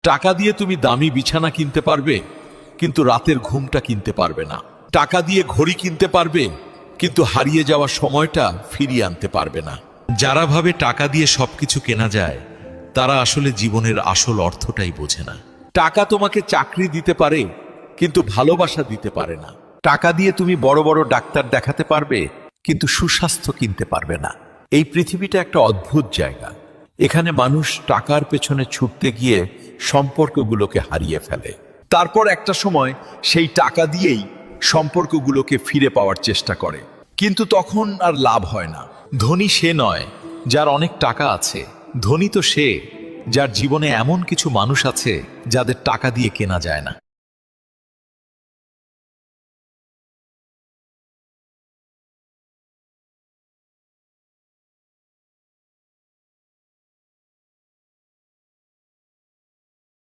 টাকা দিয়ে তুমি দামি বিছানা কিনতে পারবে, কিন্তু রাতের ঘুমটা কিনতে পারবে না। টাকা দিয়ে ঘড়ি কিনতে পারবে, কিন্তু হারিয়ে যাওয়া সময়টা ফিরিয়ে আনতে পারবে না। যারা ভাবে টাকা দিয়ে সবকিছু কেনা যায়, তারা আসলে জীবনের আসল অর্থটাই বোঝে না। টাকা তোমাকে চাকরি দিতে পারে, কিন্তু ভালোবাসা দিতে পারে না। টাকা দিয়ে তুমি বড় বড় ডাক্তার দেখাতে পারবে, কিন্তু সুস্বাস্থ্য কিনতে পারবে না। এই পৃথিবীটা একটা অদ্ভুত জায়গা। এখানে মানুষ টাকার পেছনে ছুটতে গিয়ে সম্পর্কগুলোকে হারিয়ে ফেলে। তারপর একটা সময় সেই টাকা দিয়েই সম্পর্কগুলোকে ফিরে পাওয়ার চেষ্টা করে, কিন্তু তখন আর লাভ হয় না। ধনী সে নয় যার অনেক টাকা আছে, ধনী তো সে যার জীবনে এমন কিছু মানুষ আছে যাদের টাকা দিয়ে কেনা যায় না।